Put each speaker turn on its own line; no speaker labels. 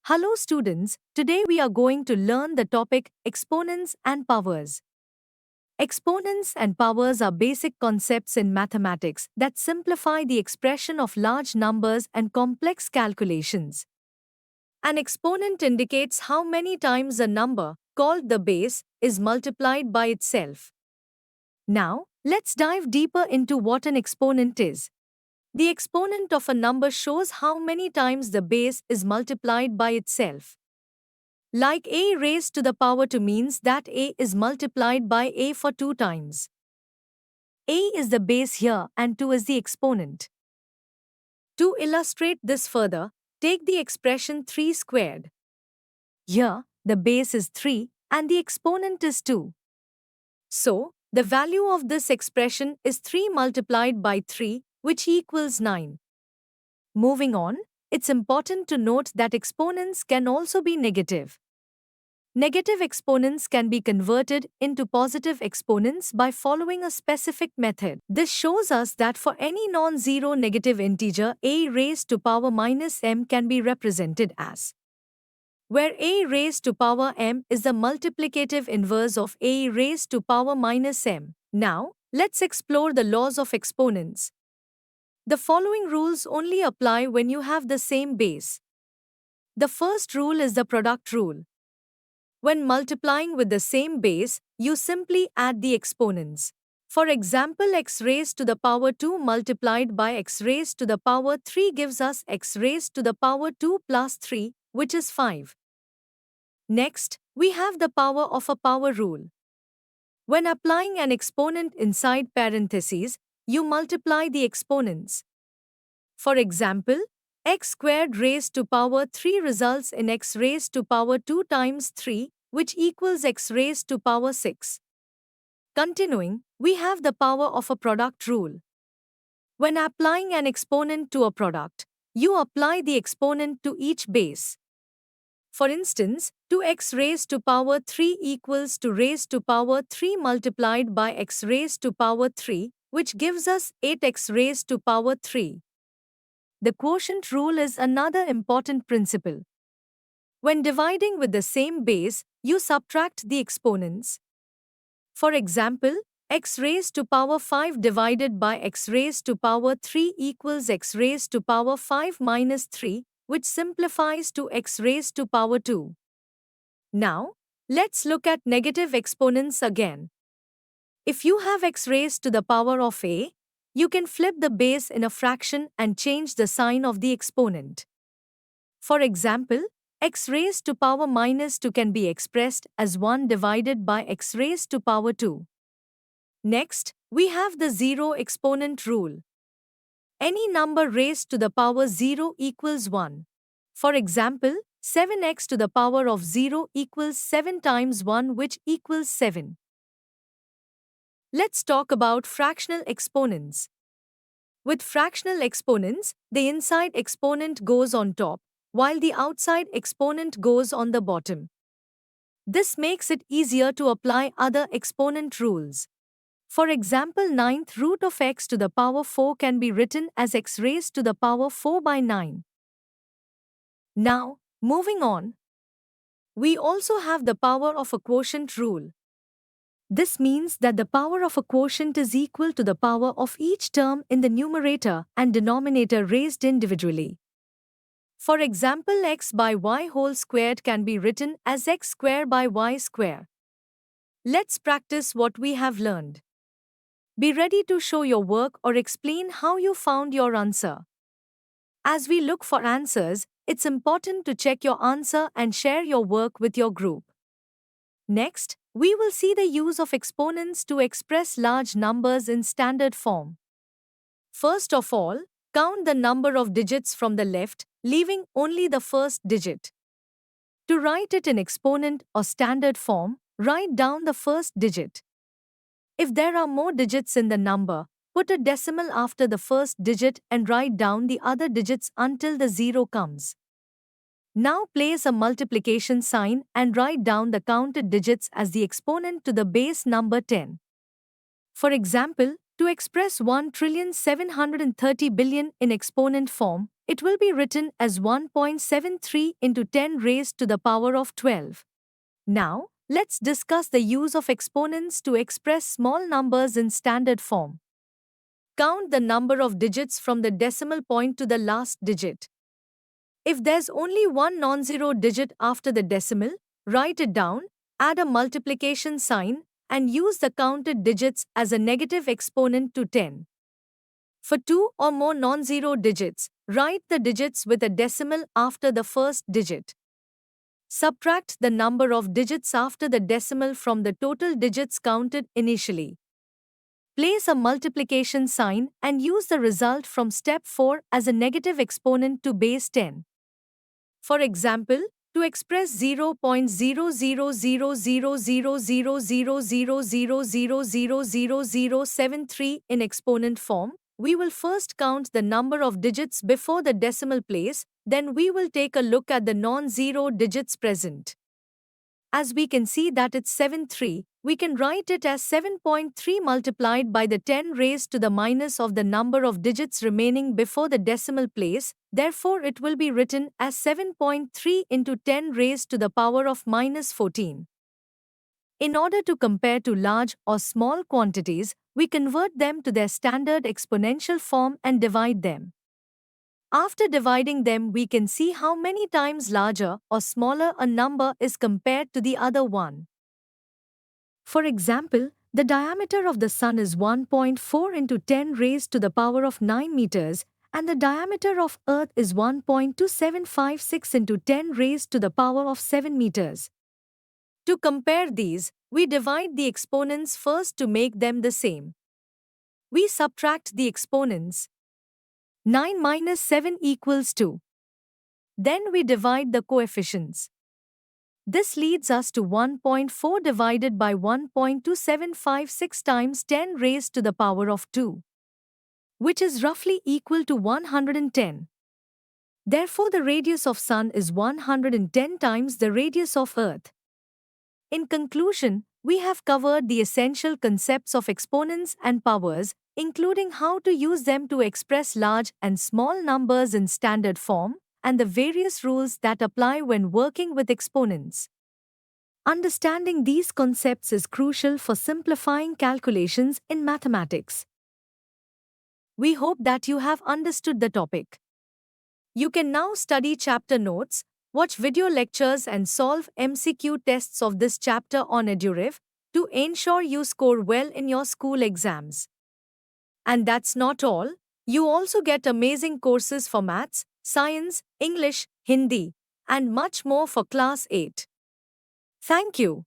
Hello students, today we are going to learn the topic exponents and powers. Exponents and powers are basic concepts in mathematics that simplify the expression of large numbers and complex calculations. An exponent indicates how many times a number, called the base, is multiplied by itself. Now, let's dive deeper into what an exponent is. The exponent of a number shows how many times the base is multiplied by itself. Like a raised to the power 2 means that a is multiplied by a for 2 times. A is the base here and 2 is the exponent. To illustrate this further, take the expression 3 squared. Here, the base is 3 and the exponent is 2. So, the value of this expression is 3 multiplied by 3, which equals 9. Moving on, it's important to note that exponents can also be negative. Negative exponents can be converted into positive exponents by following a specific method. This shows us that for any non-zero negative integer, a raised to power minus m can be represented as, where a raised to power m is the multiplicative inverse of a raised to power minus m. Now, let's explore the laws of exponents. The following rules only apply when you have the same base. The first rule is the product rule. When multiplying with the same base, you simply add the exponents. For example, x raised to the power 2 multiplied by x raised to the power 3 gives us x raised to the power 2 plus 3, which is 5. Next, we have the power of a power rule. When applying an exponent inside parentheses, you multiply the exponents. For example, x squared raised to power 3 results in x raised to power 2 times 3, which equals x raised to power 6. Continuing, we have the power of a product rule. When applying an exponent to a product, you apply the exponent to each base. For instance, 2x raised to power 3 equals to raised to power 3 multiplied by x raised to power 3, which gives us 8x raised to power 3. The quotient rule is another important principle. When dividing with the same base, you subtract the exponents. For example, x raised to power 5 divided by x raised to power 3 equals x raised to power 5 minus 3, which simplifies to x raised to power 2. Now, let's look at negative exponents again. If you have x raised to the power of a, you can flip the base in a fraction and change the sign of the exponent. For example, x raised to power minus 2 can be expressed as 1 divided by x raised to power 2. Next, we have the zero exponent rule. Any number raised to the power 0 equals 1. For example, 7x to the power of 0 equals 7 times 1, which equals 7. Let's talk about fractional exponents. With fractional exponents, the inside exponent goes on top, while the outside exponent goes on the bottom. This makes it easier to apply other exponent rules. For example, ninth root of x to the power 4 can be written as x raised to the power 4 by 9. Now, moving on, we also have the power of a quotient rule. This means that the power of a quotient is equal to the power of each term in the numerator and denominator raised individually. For example, x by y whole squared can be written as x square by y square. Let's practice what we have learned. Be ready to show your work or explain how you found your answer. As we look for answers, it's important to check your answer and share your work with your group. Next, we will see the use of exponents to express large numbers in standard form. First of all, count the number of digits from the left, leaving only the first digit. To write it in exponent or standard form, write down the first digit. If there are more digits in the number, put a decimal after the first digit and write down the other digits until the 0 comes. Now place a multiplication sign and write down the counted digits as the exponent to the base number 10. For example, to express 1,730,000,000,000 in exponent form, It will be written as 1.73 into 10 raised to the power of 12. Now, let's discuss the use of exponents to express small numbers in standard form. Count the number of digits from the decimal point to the last digit. If there's only one non-zero digit after the decimal, write it down, add a multiplication sign, and use the counted digits as a negative exponent to 10. For two or more non-zero digits, write the digits with a decimal after the first digit. Subtract the number of digits after the decimal from the total digits counted initially. Place a multiplication sign and use the result from step 4 as a negative exponent to base 10. For example, to express 0.0000000000000073 in exponent form, we will first count the number of digits before the decimal place, then we will take a look at the non-zero digits present. As we can see that it's 73, we can write it as 7.3 multiplied by the 10 raised to the minus of the number of digits remaining before the decimal place, therefore it will be written as 7.3 into 10 raised to the power of minus 14. In order to compare to large or small quantities, we convert them to their standard exponential form and divide them. After dividing them, we can see how many times larger or smaller a number is compared to the other one. For example, the diameter of the Sun is 1.4 into 10 raised to the power of 9 meters, and the diameter of Earth is 1.2756 into 10 raised to the power of 7 meters. To compare these, we divide the exponents first to make them the same. We subtract the exponents. 9 minus 7 equals 2. Then we divide the coefficients. This leads us to 1.4 divided by 1.2756 times 10 raised to the power of 2, which is roughly equal to 110. Therefore, the radius of Sun is 110 times the radius of Earth. In conclusion, we have covered the essential concepts of exponents and powers, including how to use them to express large and small numbers in standard form, and the various rules that apply when working with exponents. Understanding these concepts is crucial for simplifying calculations in mathematics. We hope that you have understood the topic. You can now study chapter notes, watch video lectures and solve MCQ tests of this chapter on EduRev to ensure you score well in your school exams. And that's not all. You also get amazing courses for maths, science, English, Hindi, and much more for class 8. Thank you.